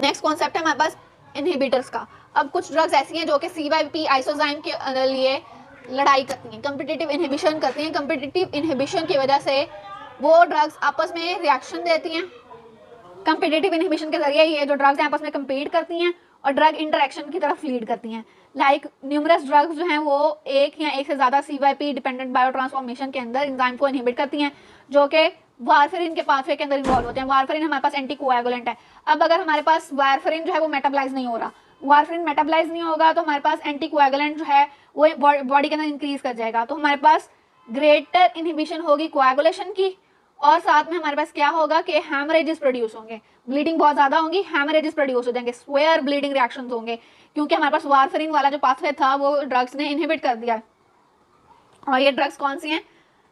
Next concept है हमारे पास inhibitors का। अब कुछ ड्रग्स ऐसी हैं जो कि CYP आइसोजाइम के लिए लड़ाई करती हैं, कम्पिटिटिव इनहिबिशन करती हैं। कम्पिटिटिव इनहिबिशन की वजह से वो ड्रग्स आपस में रिएक्शन देती हैं। कम्पिटिटिव इनहिबिशन के जरिए ये जो ड्रग्स हैं आपस में कम्पीट करती हैं और ड्रग इंटरेक्शन की तरफ लीड करती हैं। लाइक न्यूमरस ड्रग्स जो हैं वो एक या एक से ज़्यादा CYP डिपेंडेंट बायो ट्रांसफॉर्मेशन के अंदर एंजाइम को इनहिबिट करती हैं, जो कि वारफेरिन के पाथवे के अंदर इन्वॉल्व होते हैं। वारफेरिन हमारे पास एंटी कोएगुलेंट है। अब अगर हमारे पास वारफेरिन जो है वो मेटाबलाइज नहीं हो रहा, वारफेरिन मेटाबलाइज नहीं होगा तो हमारे पास एंटी कोएगुलेंट जो है वो बॉडी के अंदर इंक्रीज कर जाएगा, तो हमारे पास ग्रेटर इनहिबिशन होगी कोएगुलेशन की, और साथ में हमारे पास क्या होगा कि हैमरेजेस प्रोड्यूस होंगे, ब्लीडिंग बहुत ज़्यादा होंगी, हैमरेजेस प्रोड्यूस हो जाएंगे, स्वेयर ब्लीडिंग रिएक्शंस होंगे, क्योंकि हमारे पास वारफेरिन वाला जो पाथवे था वो ड्रग्स ने इनहिबिट कर दिया। और ये ड्रग्स कौन सी हैं?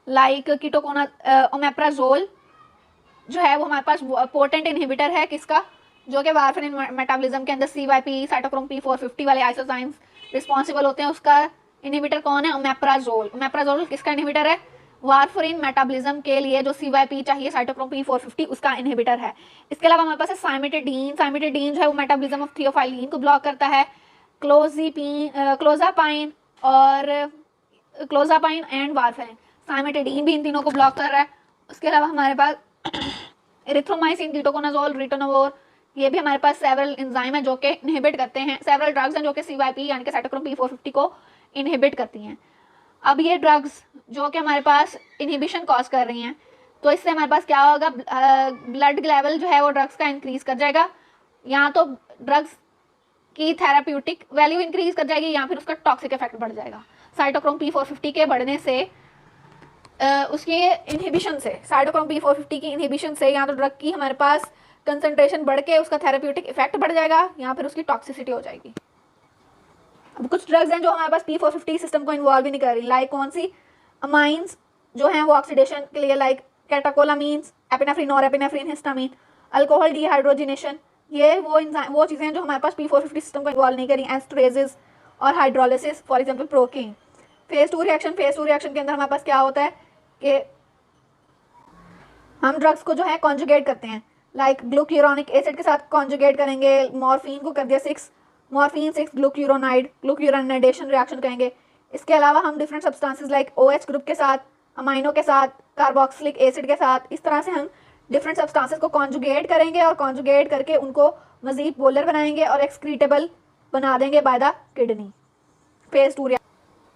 लाइक कीटोकोना ओमेप्राजोल जो है वो हमारे पास पोटेंट इनहिबिटर है किसका, जो कि वारफेरिन मेटाबॉलिज्म के अंदर CYP साइटोक्रोम P450 वाले आइसोजाइम्स रिस्पॉन्सिबल होते हैं। उसका इनहिबिटर कौन है? ओमेप्राजोल। ओमेप्राजोल किसका इनहिबिटर है? वारफेरिन मेटाबॉलिज्म के लिए जो CYP चाहिए साइटोक्रोम P450 उसका इनहिबिटर है। इसके अलावा हमारे पास है साइमेटिडीन। साइमेटिडीन जो है वो मेटाबॉलिज्म ऑफ थियोफाइलिन को ब्लॉक करता है। क्लोजापाइन एंड वारफेरिन, साइमेटिडीन भी इन तीनों को ब्लॉक कर रहा है। उसके अलावा हमारे पास एरिथ्रोमाइसिन, कीटोकोनाजोल, रिटोनोवोर, ये भी हमारे पास सेवरल एंजाइम है जो कि इनहिबिट करते हैं, सेवरल ड्रग्स हैं जो कि CYP यानी कि साइटोक्रोम P450 को इनहिबिट करती हैं। अब ये ड्रग्स जो कि हमारे पास इनहिबिशन कॉज कर रही हैं, तो इससे हमारे पास क्या होगा? ब्लड लेवल जो है वो ड्रग्स का इंक्रीज कर जाएगा, या तो ड्रग्स की थेराप्यूटिक वैल्यू इंक्रीज कर जाएगी या फिर उसका टॉक्सिक इफेक्ट बढ़ जाएगा। साइटोक्रोम P450 के बढ़ने से उसकी इनहिबिशन से, साइटोक्रोम P450 की इनहिबिशन से या तो ड्रग की हमारे पास कंसंट्रेशन बढ़ के उसका थेराप्यूटिक इफेक्ट बढ़ जाएगा या फिर उसकी टॉक्सिसिटी हो जाएगी। अब कुछ ड्रग्स हैं जो हमारे पास P450 सिस्टम को इन्वॉल्व ही नहीं कर रही, लाइक कौन सी? अमाइंस जो हैं वो ऑक्सीडेशन के लिए, like catecholamines, epinephrine, norepinephrine, histamine, alcohol dehydrogenation, ये वो चीज़ें हैं जो हमारे पास P450 सिस्टम को इन्वॉल्व नहीं करी। एस्टरेजेस और hydrolysis, for example procaine. Phase 2 reaction के अंदर हमारे पास क्या होता है कि हम ड्रग्स को जो है कॉन्जुगेट करते हैं, लाइक ग्लूक्यूरोनिक एसिड के साथ कॉन्जुगेट करेंगे। मॉर्फिन को कर दिया 6 मॉर्फिन 6 ग्लूक्यूरोनाइड, ग्लूक्यूरोनाइडेशन रिएक्शन कहेंगे। इसके अलावा हम different substances like OH group के साथ, अमाइनो के साथ, कार्बोक्सिलिक एसिड के साथ, इस तरह से हम डिफरेंट सब्सटेंसेस को कॉन्जुगेट करेंगे और कॉन्जुगेट करके उनको मजीद पोलर बनाएंगे और एक्सक्रीटेबल बना देंगे बाय द किडनी। फेज 2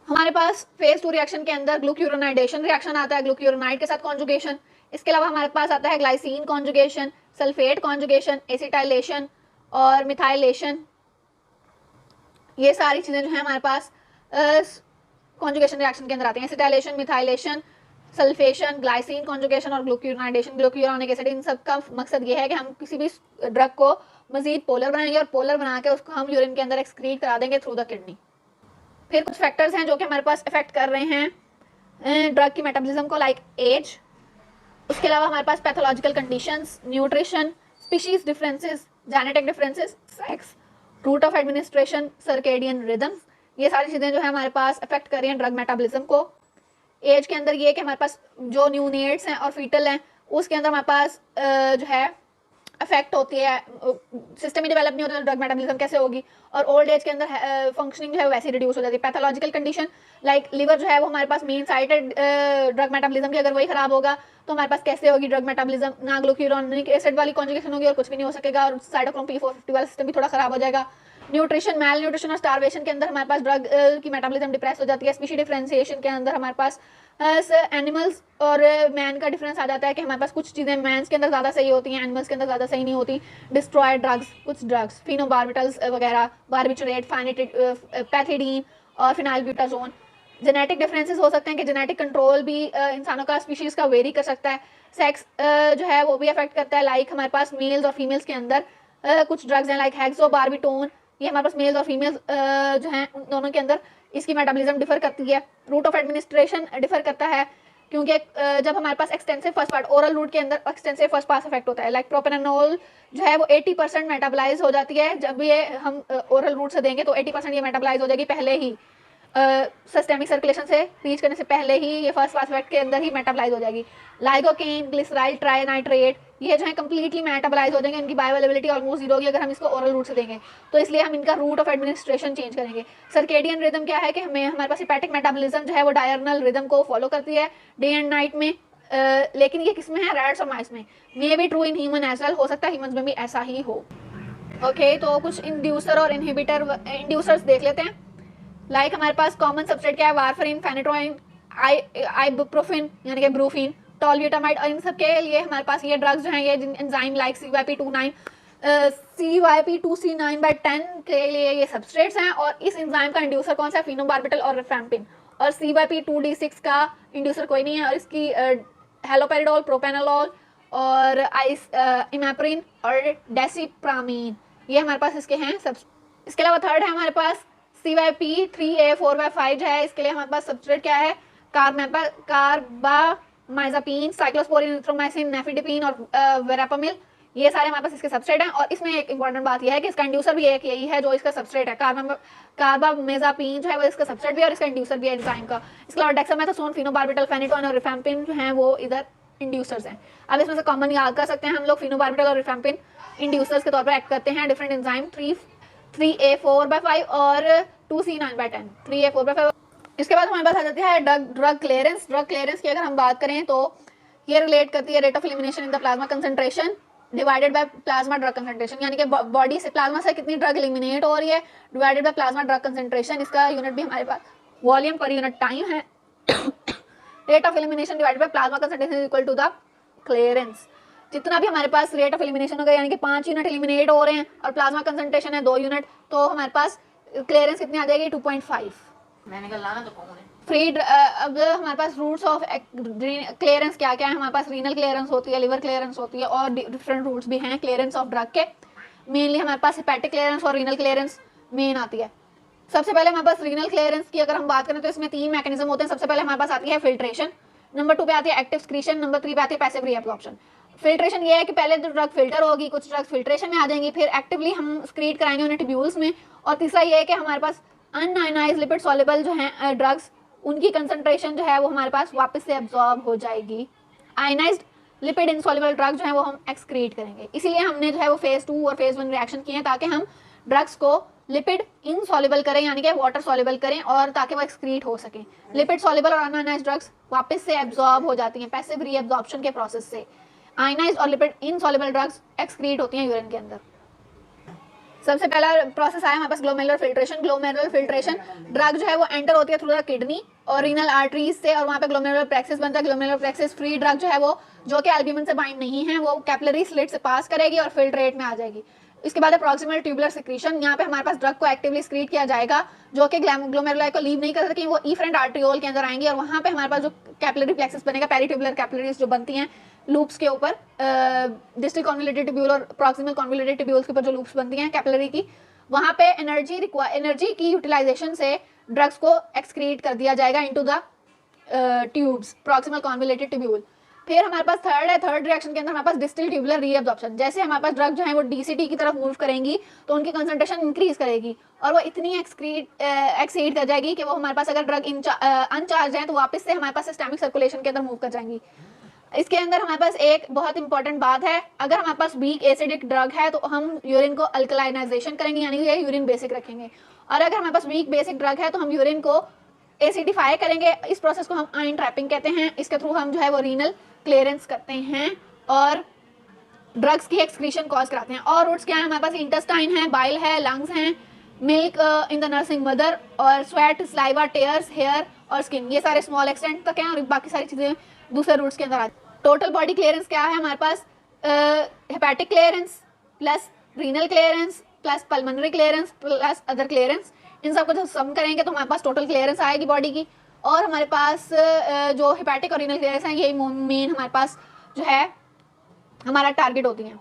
हमारे पास फेज 2 रिएक्शन के अंदर ग्लूक्यूरोनाइडेशन रिएक्शन आता है, ग्लूक्यूरोनाइड के साथ कॉन्जुगेशन। इसके अलावा हमारे पास आता है glycine conjugation, sulphate conjugation, acetylation और मिथाइलेशन। ये सारी चीज़ें जो है हमारे पास कॉन्जुगेशन रिएक्शन के अंदर आती हैं। Acetylation, methylation, sulfation, glycine conjugation और ग्लूक्यूरोनाइडेशन, ग्लूक्यूरोनिक एसिड, इन सब का मकसद ये है कि हम किसी भी ड्रग को मजीद पोलर बनाएंगे और पोलर बना के उसको हम यूरिन के अंदर एक्सक्रीट करा देंगे थ्रू द किडनी। फिर कुछ फैक्टर्स हैं जो कि हमारे पास इफेक्ट कर रहे हैं ड्रग की मेटाबॉलिज्म को, लाइक एज। उसके अलावा हमारे पास pathological conditions, nutrition, species differences, genetic differences, sex, route of administration, circadian rhythms, ये सारी चीज़ें जो है हमारे पास इफेक्ट कर रही हैं ड्रग मेटाबॉलिज्म को। एज के अंदर ये कि हमारे पास जो न्यूनेट्स हैं और फीटल हैं उसके अंदर हमारे पास जो है अफेक्ट होती है, सिस्टम ही डेवलप नहीं होता तो ड्रग मेटाबॉलिज्म कैसे होगी। और ओल्ड एज के अंदर फंक्शनिंग जो है वैसे रिड्यूस हो जाती है। पैथोलॉजिकल कंडीशन लाइक लिवर जो है वो हमारे पास मेन साइटेड ड्रग मेटाबॉलिज्म की, अगर वही खराब होगा तो हमारे पास कैसे होगी ड्रग मेटाबॉलिज्म? ना ग्लूक्यूरोनिक एसिड वाली कॉन्जुगेशन होगी और कुछ भी नहीं हो सकेगा, और साइटोक्रोम P450 वाला सिस्टम भी थोड़ा खराब हो जाएगा। न्यूट्रिशन, मैल न्यूट्रिशन और स्टारवेशन के अंदर हमारे पास ड्रग की मेटाबॉलिज्म डिप्रेस हो जाती है। स्पीशी डिफरेंशिएशन के अंदर हमारे पास एनिमल्स और मैन का डिफरेंस आ जाता है कि हमारे पास कुछ चीज़ें मैंस के अंदर ज़्यादा सही होती हैं, एनिमल्स के अंदर ज़्यादा सही नहीं होती। डिस्ट्रॉयड ड्रग्स, कुछ ड्रग्स फिनोबार्बिटल्स वगैरह, बार्बिचुरेट, पैथिडीन और फिनाइलब्यूटाजोन। जेनेटिक डिफरेंसेस हो सकते हैं कि जेनेटिक कंट्रोल भी इंसानों का स्पीशीज का वेरी कर सकता है। सेक्स जो है वो भी अफेक्ट करता है, लाइक हमारे पास मेल्स और फीमेल्स के अंदर कुछ ड्रग्स हैं लाइक हेक्सोबार्बिटोन, ये हमारे पास मेल्स और फीमेल्स जो हैं उन दोनों के अंदर इसकी मेटाबॉलिज्म डिफर करती है। रूट ऑफ एडमिनिस्ट्रेशन डिफर करता है क्योंकि जब हमारे पास extensive first part oral route के अंदर एक्सटेंसिव फर्स्ट पास इफेक्ट होता है, लाइक प्रोपेनोल जो है वो 80% मेटाबलाइज हो जाती है। जब ये हम ओरल रूट से देंगे तो 80% ये मेटाबलाइज हो जाएगी पहले ही सिस्टेमिक सर्कुलेशन से रीच करने से पहले ही ये फर्स्ट फास्फेट के अंदर ही मेटाबलाइज हो जाएगी। लाइकोकेन, ग्लिसराइल ट्राइनाइट्रेट ये जो है कंप्लीटली मेटाबलाइज हो जाएंगे, इनकी बायोअवेलेबिलिटी ऑलमोस्ट जीरो होगी अगर हम इसको ओरल रूट से देंगे, तो इसलिए हम इनका रूट ऑफ एडमिनिस्ट्रेशन चेंज करेंगे। सर्केडियन रिदम क्या है कि हमारे पास हेपेटिक मेटाबॉलिज्म जो है वो डायरनल रिदम को फॉलो करती है डे एंड नाइट में, लेकिन ये किसमें है, रैट्स और माइस में। May be true in human as well, हो सकता है ह्यूमंस में भी ऐसा ही हो। ओके, तो कुछ इंड्यूसर और इंड्यूसर्स देख लेते हैं। लाइक हमारे पास कॉमन सबस्ट्रेट क्या है, वारफरिन, फेनेटोइन, आइबुप्रोफिन यानी कि ब्रूफिन, टॉलब्यूटामाइड, और इन सब के लिए हमारे पास ये ड्रग्स जो हैं ये एंजाइम लाइक CYP29 CYP2C9/10 के लिए ये सबस्ट्रेट्स हैं, और इस एंजाइम का इंड्यूसर कौन सा है, फिनोबार्बिटल और रिफैम्पिन, और CYP2D6 का इंड्यूसर कोई नहीं है, और इसकी हेलोपेरिडोल, प्रोपेनोलॉल और इमेप्रिन और डेसिप्रामीन ये हमारे पास इसके हैं सब। इसके अलावा थर्ड है हमारे पास CYP3A4/5 जो है, इसके लिए हमारे पास सबस्ट्रेट क्या है, कार्बामाइजापिन, साइक्लोस्पोरिन, एरिथ्रोमाइसिन, नेफिडिपिन और वेरापामिल, ये सारे हमारे पास इसके सबस्ट्रेट हैं। और इसमें एक इंपॉर्टेंट बात यह है कि इसका इंड्यूसर भी एक यही है जो इसका सबस्ट्रेट है, कार्बामेजापिन जो है वो इसका सबस्ट्रेट भी है और इसका इंड्यूसर भी है एंजाइम का। इसके अलावा डेक्सामेथासोन, फिनोबार्बिटल, फेनेटोइन और रिफैम्पिन जो हैं वो इधर इंड्यूसर्स हैं। अब इसमें से कॉमन याद कर सकते हैं हम लोग, फिनोबार्बिटल और रिफैम्पिन इंड्यूसर्स के तौर पर एक्ट करते हैं डिफरेंट एंजाइम 3A4/5 और 2C9/10, 3A4/5। इसके बाद हमारे पास आ जाती है ड्रग क्लियरेंस। ड्रग क्लियरेंस की अगर हम बात करें तो ये रिलेट करती है rate of elimination in the plasma concentration divided by plasma drug concentration, यानी कि बॉडी से प्लाज्मा से कितनी ड्रग एलिमिनेट हो रही है divided by plasma drug concentration. इसका यूनिट भी हमारे पास वॉल्यूम पर यूनिट टाइम है। Rate of elimination divided by plasma concentration equal to the clearance. जितना भी हमारे पास रेट ऑफ एलिमिनेशन होगा यानी कि 5 यूनिट एलिमिनेट हो रहे हैं और प्लाज्मा कंसंट्रेशन है 2 यूनिट, तो हमारे पास क्लियरेंस कितनी आ जाएगी, 2.5। मैंने कहा लाना तो कौन है फ्री अब हमारे पास रूट्स ऑफ क्लियरेंस क्या क्या है, हमारे पास रीनल क्लियरेंस होती है, लिवर क्लियरेंस होती है, और डिफरेंट रूट्स भी हैं क्लियरेंस ऑफ ड्रग के। मेनली हमारे पास हेपेटिक क्लियरेंस और रीनल क्लियरेंस मेन आती है। सबसे पहले हमारे पास रीनल क्लियरेंस की अगर हम बात करें तो इसमें 3 मैकेनिज्म होते हैं। सबसे पहले हमारे पास आती है फिल्ट्रेशन, नंबर 2 पे आती है एक्टिव एक्सक्रीशन, नंबर 3 पे आती है पैसिव रीअब्जॉर्प्शन। फिल्ट्रेशन ये है कि पहले तो ड्रग फिल्टर होगी, कुछ ड्रग फिल्ट्रेशन में आ जाएंगी, फिर एक्टिवली हम स्क्रीट कराएंगे उन्हें ट्यूब्यूल्स में, और तीसरा ये है कि हमारे पास अनआयनाइज्ड लिपिड सॉल्युबल जो हैं ड्रग्स, उनकी कंसंट्रेशन जो है वो हमारे पास वापस से एब्जॉर्ब हो जाएगी। आयनाइज्ड लिपिड इनसॉल्युबल ड्रग जो है वो हम एक्सक्रीट करेंगे। इसीलिए हमने जो है वो फेज 2 और फेज 1 रिएक्शन किए हैं ताकि हम ड्रग्स को लिपिड इनसॉल्युबल करें यानी कि वाटर सॉल्युबल करें, और ताकि वो एक्सक्रीट हो सके। लिपिड सॉल्युबल और अनआयनाइज्ड ड्रग्स वापस से एब्जॉर्ब हो जाती हैं पैसिव रीअब्जॉर्प्शन के प्रोसेस से। आयनाइज्ड और लिपिड इनसॉल्युबल ड्रग्स एक्सक्रीट होती हैं यूरिन के अंदर। सबसे पहला प्रोसेस आया हमारे पास glomerular filtration. Glomerular filtration drug जो है वो एंटर होती है थ्रू द किडनी और रीनल आर्टरीज से, और वहाँ पे ग्लोमेरुलर प्लेक्सिस बनता है। ग्लोमेरुलर प्लेक्सिस फ्री ड्रग जो है वो, जो कि एल्ब्यूमिन से बाइंड नहीं है, वो कैपिलरी स्लिट से पास करेगी और फिल्ट्रेट में आ जाएगी। इसके बाद प्रॉक्सिमल ट्यूबुलर सिक्रीशन, यहाँ पे हमारे पास ड्रग को एक्टिवली स्क्रीट किया जाएगा जो कि ग्लोमेरुलाई को लीव नहीं कर सकेंगे, वो इफरेंट आर्ट्रियोल के अंदर आएंगी, और वहाँ पे हमारे पास जो कैपिलरी प्लेक्सिस बनेगा, पेरीट्यूबुलर कैपिलरीज जो बनती हैं लूप्स के ऊपर, डिस्टल कॉन्वोल्यूटेड ट्यूब्यूल और प्रॉक्सिमल कॉन्वोल्यूटेड ट्यूब्यूल्स के ऊपर जो लूप्स बनती हैं कैपिलरी की, वहाँ पे एनर्जी की यूटिलाइजेशन से ड्रग्स को एक्सक्रीट कर दिया जाएगा into the tubes, proximal convoluted tubule. फिर हमारे पास थर्ड है, थर्ड रिएक्शन के अंदर हमारे पास डिस्टल ट्यूबुलर रीअब्जॉर्प्शन। जैसे हमारे पास ड्रग जो है वो डीसीटी की तरफ मूव करेंगी तो उनकी कंसंट्रेशन इंक्रीज करेगी और वो इतनी एक्सीड कर जाएगी कि वो हमारे पास अगर ड्रग अनचार्ज है तो वापस से हमारे पास सिस्टेमिक सर्कुलेशन के अंदर मूव कर जाएंगी। इसके अंदर हमारे पास एक बहुत इंपॉर्टेंट बात है, अगर हमारे पास वीक एसिडिक ड्रग है तो हम यूरिन को अल्कलाइनाइजेशन करेंगे यानी कि यूरिन बेसिक रखेंगे, और अगर हमारे पास वीक बेसिक ड्रग है तो हम यूरिन को एसिडिफाई करेंगे। इस प्रोसेस को हम आयन ट्रैपिंग कहते हैं। इसके थ्रू हम जो है वो रीनल क्लियरेंस करते हैं और ड्रग्स की एक्सक्रीशन कॉज कराते हैं। और रूट्स क्या है हमारे पास, इंटेस्टाइन है, बाइल है, लंग्स हैं, milk in the nursing mother, और स्वेट, स्लाइवा, टेयर्स, हेयर और स्किन, ये सारे स्मॉल एक्सटेंट तक हैं और बाकी सारी चीज़ें दूसरे रूट्स के अंदर आती हैं। टोटल बॉडी क्लियरेंस क्या है हमारे पास, hepatic clearance plus renal clearance plus pulmonary clearance plus other clearance, इन सबको जब सम करेंगे तो हमारे पास टोटल क्लियरेंस आएगी बॉडी की। और हमारे पास जो हेपेटिक और रीनल क्लियरेंस हैं यही मेन हमारे पास जो है हमारा टारगेट होती हैं।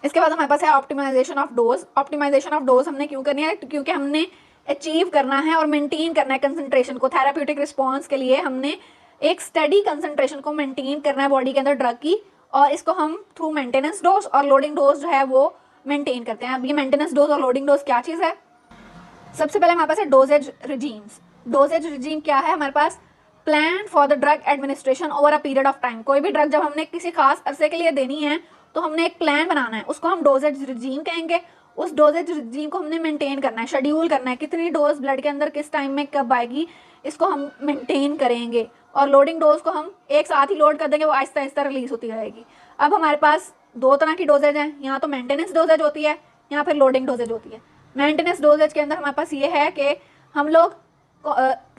इसके बाद हमारे पास है optimisation of dose. Optimisation of dose हमने क्यों करनी है, क्योंकि हमने अचीव करना है और मेंटेन करना है कंसंट्रेशन को। थेराप्यूटिक रिस्पॉन्स के लिए हमने एक स्टडी कंसंट्रेशन को मेंटेन करना है बॉडी के अंदर ड्रग की, और इसको हम थ्रू मेंटेनेंस डोज और लोडिंग डोज जो है वो मेंटेन करते हैं। अब ये मेंटेनेंस डोज और लोडिंग डोज क्या चीज़ है, सबसे पहले हमारे पास है डोजेज रिजीम्स। डोजेज रिजीम क्या है? हमारे पास plan for the drug administration over a period of time. कोई भी ड्रग जब हमने किसी खास अरसे के लिए देनी है तो हमने एक प्लान बनाना है, उसको हम डोजेज रिजीम कहेंगे। उस डोजेज रिजीम को हमने मेंटेन करना है, शेड्यूल करना है, कितनी डोज ब्लड के अंदर किस टाइम में कब आएगी, इसको हम मेंटेन करेंगे। और लोडिंग डोज को हम एक साथ ही लोड कर देंगे, वो आहिस्ता आहिस्ता रिलीज होती रहेगी। अब हमारे पास दो तरह की डोजेज हैं, यहाँ तो मेंटेनेंस डोजेज होती है, यहाँ फिर लोडिंग डोजेज होती है। मेंटेनेंस डोजेज के अंदर हमारे पास ये है कि हम लोग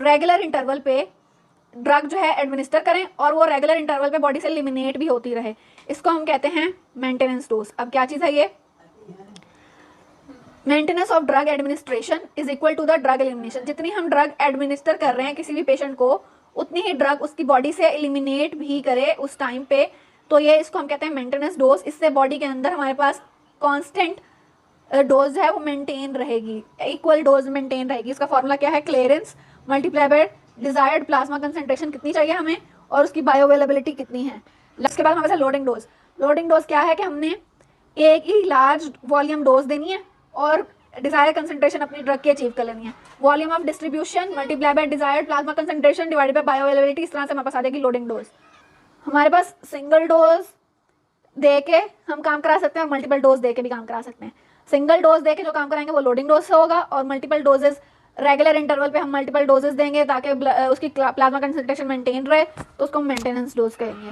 रेगुलर इंटरवल पे ड्रग जो है एडमिनिस्टर करें और वो रेगुलर इंटरवल पे बॉडी से एलिमिनेट भी होती रहे, इसको हम कहते हैं मेंटेनेंस डोज। अब क्या चीज़ है ये? Maintenance of drug administration is equal to the drug elimination. जितनी हम ड्रग एडमिनिस्टर कर रहे हैं किसी भी पेशेंट को, उतनी ही ड्रग उसकी बॉडी से एलिमिनेट भी करे उस टाइम पे, तो ये इसको हम कहते हैं मेंटेनेंस डोज। इससे बॉडी के अंदर हमारे पास कांस्टेंट डोज है वो मेंटेन रहेगी, इक्वल डोज मेंटेन रहेगी। इसका फॉर्मूला क्या है? Clearance multiply by desired plasma concentration कितनी चाहिए हमें और उसकी बायो अवेलेबिलिटी कितनी है। उसके बाद हमारे पास लोडिंग डोज। लोडिंग डोज क्या है कि हमने एक ही लार्ज वॉल्यूम डोज देनी है और डिजायर कंसंट्रेशन अपनी ड्रग की अचीव कर लेनी है। Volume of distribution multiply by desired plasma concentration divided by bio availability, इस तरह से हमारे पास आ जाएगी लोडिंग डोज। हमारे पास सिंगल डोज दे के हम काम करा सकते हैं और मल्टीपल डोज दे के भी काम करा सकते हैं। सिंगल डोज दे के जो काम कराएंगे वो लोडिंग डोज से होगा और मल्टीपल डोजेस रेगुलर इंटरवल पे हम मल्टीपल डोजेस देंगे ताकि उसकी प्लाज्मा कंसंट्रेशन मेंटेन रहे, तो उसको हम मेंटेनेंस डोज कहेंगे।